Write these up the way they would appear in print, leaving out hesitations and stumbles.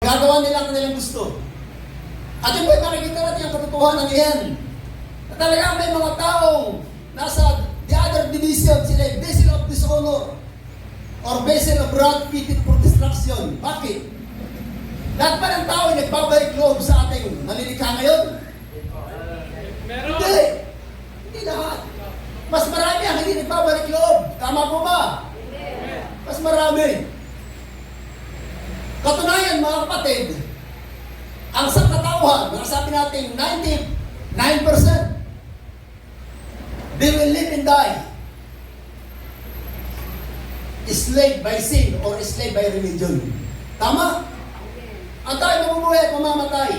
Gagawa nila ang kanilang gusto. At yun po, makikita natin ang katotohanan yan. Na talagang may mga taong nasa the other division, sila vessel of dishonor or vessel of wrath fitted for destruction. Bakit? Lahat ba ng tao ay nagbabalik loob sa ating malilikha ngayon? Hindi. Hindi lahat. Mas marami ang hindi nagbabalik loob. Tama po ba? Mas marami. Katunayan, mga kapatid, ang sangkatauhan, nasabi natin 99%, they will live and die. Slave by sin or slave by religion. Tama? Ang tayo mamumuhay at mamamatay.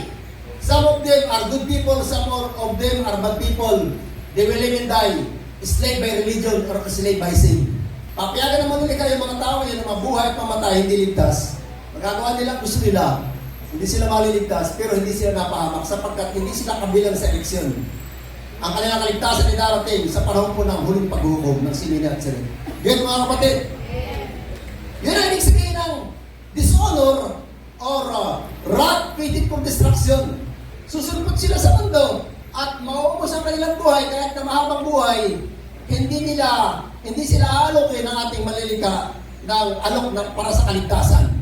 Some of them are good people, some of them are bad people. They will live and die. Slave by religion or slave by sin. Papayagan naman ulit kayo mga tao yan na mabuhay at mamatay, hindi ligtas. Magagawa nila gusto nila. Hindi sila maliligtas, pero hindi sila napahamak sapagkat hindi sila kabilang sa eleksyon. Ang kanilang kaligtasan ay darating sa panahon po ng huling paghukom ng sinina at sinina. Yan mga kapatid. Yan ang ibig sabihin ng dishonor or wrath fitted for destruction. Susulpot sila sa mundo at mauubos ang kanilang buhay kahit na mahabang buhay, hindi sila alokin ng ating malilika ng alok para sa kaligtasan.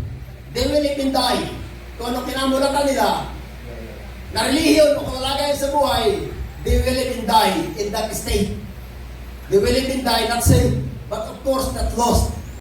They will live and die. Kung ano kinamulatan nila, na relihiyon o kalagayan sa buhay, they will live and die in that state. They will live and die, not saved, but of course not lost.